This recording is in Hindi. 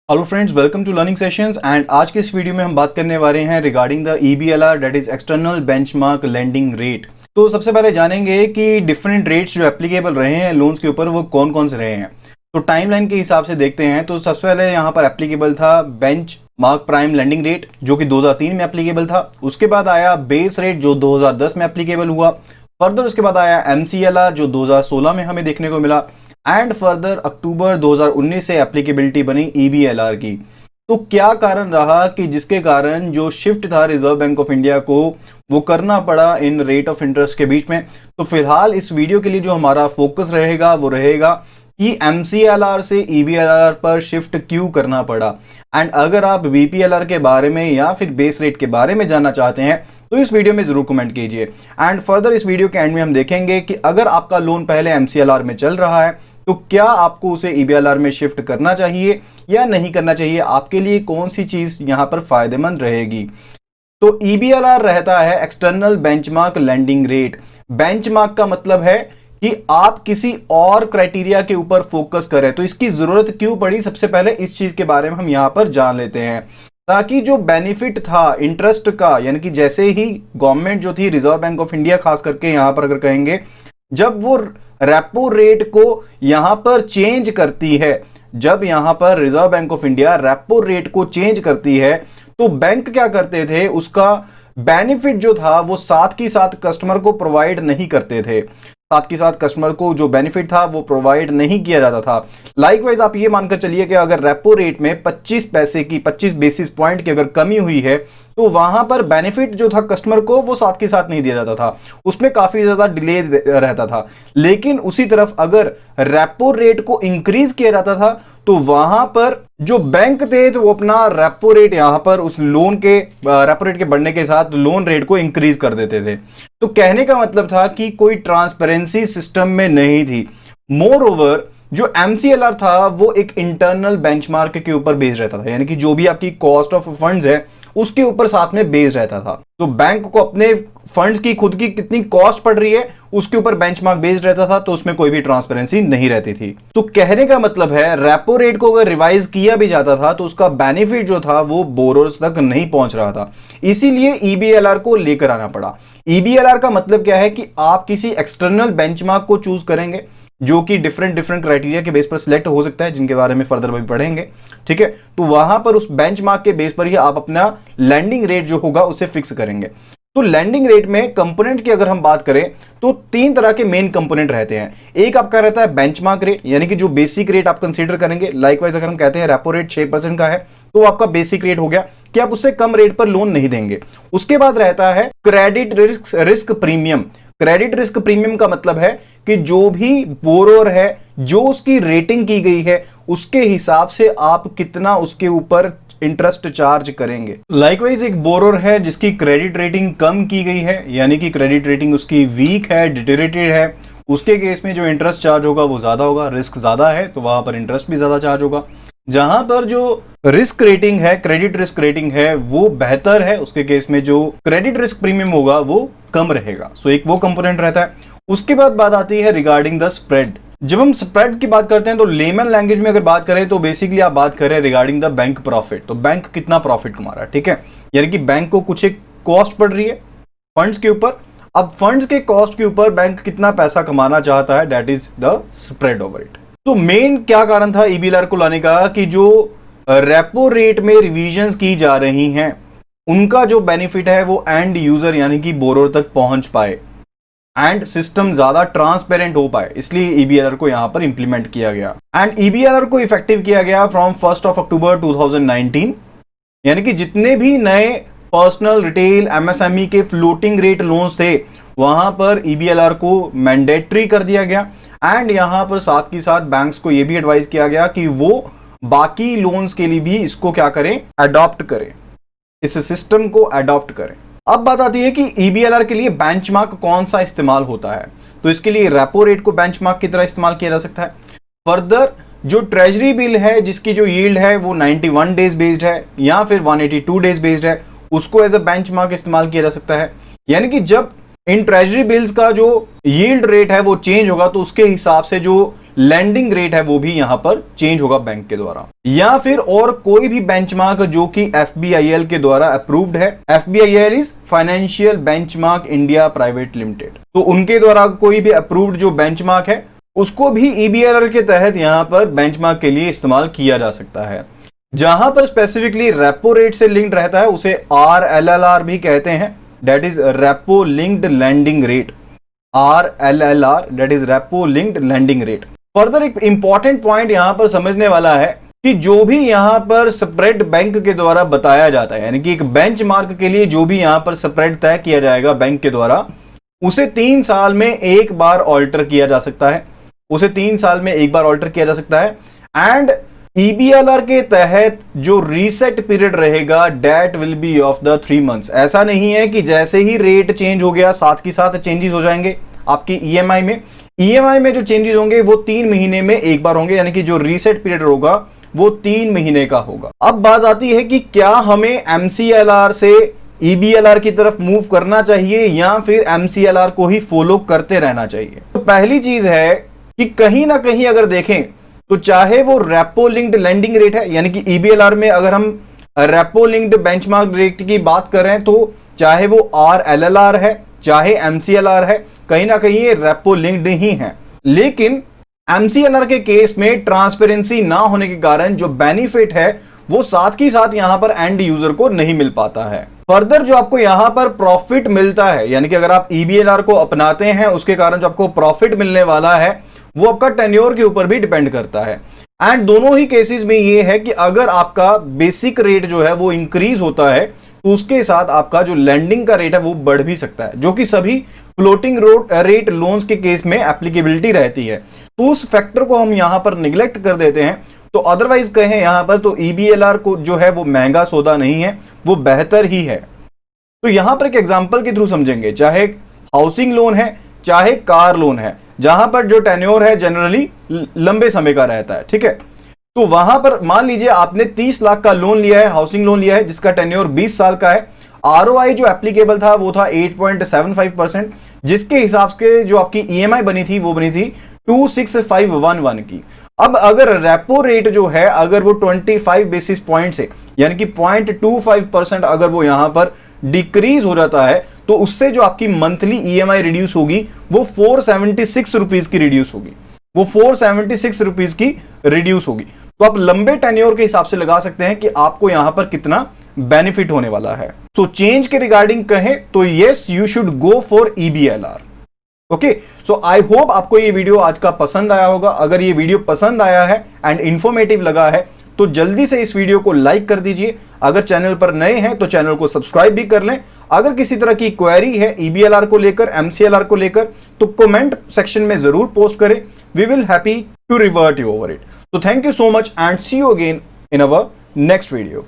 Hello friends, welcome to learning sessions. And आज के इस वीडियो में हम बात करने वाले हैं regarding the EBLR, that is external benchmark lending rate. तो सबसे पहले जानेंगे कि डिफरेंट रेट्स जो एप्लीकेबल रहे हैं लोन्स के ऊपर वो कौन कौन से रहे हैं। तो टाइमलाइन के हिसाब से देखते हैं तो सबसे पहले यहाँ पर एप्लीकेबल था bench mark prime lending rate जो कि 2003 में एप्लीकेबल था। उसके बाद आया बेस रेट जो 2010 में एप्लीकेबल हुआ। फर्दर उसके बाद आया MCLR जो 2016 में हमें देखने को मिला। एंड फर्दर अक्टूबर 2019 से एप्लीकेबिलिटी बनी EBLR की। तो क्या कारण रहा कि जिसके कारण जो शिफ्ट था रिजर्व बैंक ऑफ इंडिया को वो करना पड़ा इन रेट ऑफ इंटरेस्ट के बीच में। तो फिलहाल इस वीडियो के लिए जो हमारा फोकस रहेगा वो रहेगा कि MCLR से EBLR पर शिफ्ट क्यों करना पड़ा। एंड अगर आप BPLR के बारे में या फिर बेस रेट के बारे में जानना चाहते हैं तो इस वीडियो में जरूर कमेंट कीजिए। एंड फर्दर इस वीडियो के एंड में हम देखेंगे कि अगर आपका लोन पहले MCLR में चल रहा है तो क्या आपको उसे EBLR में शिफ्ट करना चाहिए या नहीं करना चाहिए, आपके लिए कौन सी चीज यहां पर फायदेमंद रहेगी। तो EBLR रहता है external benchmark lending rate. Benchmark का मतलब है कि आप किसी और क्राइटेरिया के ऊपर फोकस करें। तो इसकी जरूरत क्यों पड़ी, सबसे पहले इस चीज के बारे में हम यहां पर जान लेते हैं ताकि जो बेनिफिट था इंटरेस्ट का, यानी कि जैसे ही गवर्नमेंट जो थी रिजर्व बैंक ऑफ इंडिया खास करके यहां पर अगर कहेंगे जब वो रेपो रेट को यहां पर चेंज करती है, जब यहां पर reserve bank of India repo rate को चेंज करती है तो बैंक क्या करते थे, उसका बेनिफिट जो था वो साथ की साथ कस्टमर को प्रोवाइड नहीं करते थे। साथ के साथ कस्टमर को जो बेनिफिट था वो प्रोवाइड नहीं किया जाता था। लाइकवाइज आप ये मानकर चलिए कि अगर रेपो रेट में 25 पैसे की 25 बेसिस पॉइंट की अगर कमी हुई है तो वहां पर बेनिफिट जो था कस्टमर को वो साथ के साथ नहीं दिया जाता था, उसमें काफी ज्यादा डिले रहता था। लेकिन उसी तरफ अगर रेपो रेट को इंक्रीज किया जाता था तो वहां पर जो बैंक थे तो वो अपना रेपो रेट यहां पर उस लोन के रेपो रेट के बढ़ने के साथ लोन रेट को इंक्रीज कर देते थे। तो कहने का मतलब था कि कोई ट्रांसपेरेंसी सिस्टम में नहीं थी। मोर ओवर जो MCLR था वो एक इंटरनल बेंचमार्क के ऊपर बेस्ड रहता था, यानी कि जो भी आपकी कॉस्ट ऑफ फंड्स है उसके ऊपर साथ में बेस्ड रहता था। तो बैंक को अपने फंड्स की खुद की कितनी कॉस्ट पड़ रही है उसके ऊपर बेंचमार्क बेस्ड रहता था, तो उसमें कोई भी ट्रांसपेरेंसी नहीं रहती थी। तो कहने का मतलब है रेपो रेट को अगर रिवाइज किया भी जाता था तो उसका बेनिफिट जो था वो बोरोर्स तक नहीं पहुंच रहा था, इसीलिए EBLR को लेकर आना पड़ा। EBLR का मतलब क्या है कि आप किसी एक्सटर्नल बेंचमार्क को चूज करेंगे जो कि डिफरेंट क्राइटेरिया के बेस पर सिलेक्ट हो सकता है, जिनके बारे में फर्दर भी पढ़ेंगे, ठीक है। तो वहां पर उस बेंचमार्क के बेस पर ही आप अपना लैंडिंग रेट जो होगा उसे फिक्स करेंगे। तो लैंडिंग रेट में कंपोनेंट की अगर हम बात करें तो 3 तरह के मेन कंपोनेंट रहते हैं। एक आपका रहता है बेंचमार्क रेट, यानी कि जो बेसिक रेट आप कंसीडर करेंगे। लाइकवाइज अगर हम कहते हैं रेपो रेट 6% का है तो आपका बेसिक रेट हो गया कि आप उससे कम रेट पर लोन नहीं देंगे। उसके बाद रहता है credit risk premium. Credit risk premium का मतलब है कि जो भी बोरोर है जो उसकी रेटिंग की गई है उसके हिसाब से आप कितना उसके ऊपर इंटरेस्ट चार्ज करेंगे। लाइकवाइज एक बोरोर है जिसकी क्रेडिट रेटिंग कम की गई है, यानी कि क्रेडिट रेटिंग उसकी वीक है, डिटेरियोरेटेड है, उसके केस में जो इंटरेस्ट चार्ज होगा वो ज्यादा होगा। रिस्क ज्यादा है तो वहां पर इंटरेस्ट भी ज्यादा चार्ज होगा। जहां पर जो रिस्क रेटिंग है, क्रेडिट रिस्क रेटिंग है, वो बेहतर है, उसके केस में जो क्रेडिट रिस्क प्रीमियम होगा वो कम रहेगा। सो एक वो कंपोनेंट रहता है। उसके बाद बात आती है रिगार्डिंग द स्प्रेड। जब हम स्प्रेड की बात करते हैं तो लेमन लैंग्वेज में अगर बात करें तो बेसिकली आप बात करें रिगार्डिंग द बैंक प्रॉफिट। तो बैंक कितना प्रॉफिट कमा रहा है, ठीक है, यानी कि बैंक को कुछ एक कॉस्ट पड़ रही है फंड्स के ऊपर। अब फंड्स के कॉस्ट के ऊपर बैंक कितना पैसा कमाना चाहता है, that is the spread over it. तो मेन क्या कारण था EBLR को लाने का कि जो रेपो रेट में रिवीजन्स की जा रही हैं उनका जो बेनिफिट है वो एंड यूजर यानी कि बोरोर तक पहुंच पाए एंड सिस्टम ज्यादा ट्रांसपेरेंट हो पाए, इसलिए EBLR को यहां पर इंप्लीमेंट किया गया। एंड EBLR को इफेक्टिव किया गया फ्रॉम 1 अक्टूबर 2019, यानी कि जितने भी नए पर्सनल रिटेल MSME के फ्लोटिंग रेट लोन्स थे वहां पर EBLR को मैंडेटरी कर दिया गया। एंड यहां पर साथ ही साथ बैंक्स को यह भी एडवाइस किया गया कि वो बाकी लोन्स के लिए भी इसको क्या करें, अडॉप्ट करें, इस सिस्टम को अडॉप्ट करें। अब बात आती है कि EBLR के लिए बेंचमार्क कौन सा इस्तेमाल होता है। तो इसके लिए रेपो रेट को बेंचमार्क की तरह इस्तेमाल किया जा सकता है। फर्दर जो ट्रेजरी बिल है जिसकी जो यील्ड है वो 91 डेज बेस्ड है या फिर 182 डेज बेस्ड है, उसको एज अ बेंचमार्क इस्तेमाल किया जा सकता है। यानी कि जब इन ट्रेजरी बिल्स का जो यील्ड रेट है वो चेंज होगा तो उसके हिसाब से जो लैंडिंग रेट है वो भी यहां पर चेंज होगा बैंक के द्वारा, या फिर और कोई भी बेंचमार्क जो कि FBIL के द्वारा अप्रूव्ड है। FBIL is financial benchmark India private limited, तो उनके द्वारा कोई भी अप्रूव्ड जो बेंचमार्क है उसको भी EBLR के तहत यहां पर बेंचमार्क के लिए इस्तेमाल किया जा सकता है। जहां पर स्पेसिफिकली रेपो रेट से लिंक्ड रहता है उसे RLLR भी कहते हैं, that is repo linked landing rate. RLLR that is repo linked landing rate. Further एक इंपॉर्टेंट पॉइंट यहां पर समझने वाला है कि जो भी यहां पर स्प्रेड बैंक के द्वारा बताया जाता है, यानी कि एक बेंचमार्क के लिए जो भी यहां पर स्प्रेड तय किया जाएगा बैंक के द्वारा, उसे 3 साल में एक बार ऑल्टर किया जा सकता है, उसे 3 साल में एक बार ऑल्टर किया जा सकता है। एंड EBLR के तहत जो रीसेट पीरियड रहेगा that will be of the 3 months. ऐसा नहीं है कि जैसे ही रेट चेंज हो गया साथ के साथ चेंजेस हो जाएंगे आपकी EMI में। EMI में जो चेंजेस होंगे वो 3 महीने में एक बार होंगे, यानी कि जो रीसेट पीरियड होगा वो 3 महीने का होगा। अब बात आती है कि क्या हमें MCLR से EBLR की तरफ मूव करना चाहिए या फिर MCLR को ही फॉलो करते रहना चाहिए। तो पहली चीज है कि कहीं ना कहीं अगर देखें तो चाहे वो रेपो लिंक्ड लैंडिंग रेट है, यानी कि EBLR में अगर हम रेपो लिंक्ड बेंचमार्क रेट की बात करें तो चाहे वो RLLR है चाहे MCLR है, कहीं ना कहीं ये रेपो लिंक्ड ही है। लेकिन MCLR के केस में ट्रांसपेरेंसी ना होने के कारण जो बेनिफिट है वो साथ ही साथ यहां पर एंड यूजर को नहीं मिल पाता है। फर्दर जो आपको यहां पर प्रॉफिट मिलता है, यानी कि अगर आप EBLR को अपनाते हैं उसके कारण जो आपको प्रॉफिट मिलने वाला है वो आपका टेन्योर के ऊपर भी डिपेंड करता है। एंड दोनों ही केसेस में ये है कि अगर आपका बेसिक रेट जो है वो इंक्रीज होता है तो उसके साथ आपका जो लैंडिंग का रेट है वो बढ़ भी सकता है, जो कि सभी फ्लोटिंग रेट लोन्स के केस में एप्लीकेबिलिटी रहती है। तो उस फैक्टर को हम यहां पर निगलेक्ट कर देते हैं। तो अदरवाइज कहें यहां पर तो EBLR को जो है वो महंगा सौदा नहीं है, वो बेहतर ही है। तो यहां पर एक एग्जांपल के थ्रू समझेंगे, चाहे हाउसिंग लोन है चाहे कार लोन है, जहां पर जो टेन्योर है जनरली लंबे समय का रहता है, ठीक है। तो वहां पर मान लीजिए आपने 30 लाख का लोन लिया है, हाउसिंग लोन लिया है जिसका टेन्योर 20 साल का है। ROI जो एप्लीकेबल था वो था 8.75%, जिसके हिसाब से जो आपकी EMI बनी थी वो बनी थी 26511 की। अब अगर रेपो रेट जो है अगर वो 25 बेसिस पॉइंट से, यानी कि 0.25% अगर वो यहां पर डिक्रीज हो जाता है तो उससे जो आपकी मंथली EMI रिड्यूस होगी वो 476 रुपीज की रिड्यूस होगी, वो 476 रुपीज की रिड्यूस होगी। तो आप लंबे टेन्योर के हिसाब से लगा सकते हैं कि आपको यहां पर कितना बेनिफिट होने वाला है। सो चेंज के रिगार्डिंग कहें तो yes you should go for EBLR। Okay, so I hope आपको ये वीडियो आज का पसंद आया होगा। अगर ये वीडियो पसंद आया है एंड इंफॉर्मेटिव लगा है तो जल्दी से इस वीडियो को लाइक कर दीजिए। अगर चैनल पर नए हैं तो चैनल को सब्सक्राइब भी कर लें। अगर किसी तरह की क्वेरी है EBLR को लेकर, MCLR को लेकर, तो कमेंट सेक्शन में जरूर पोस्ट करें। We will happy to revert you over it. तो thank you so much and see you again in our next video.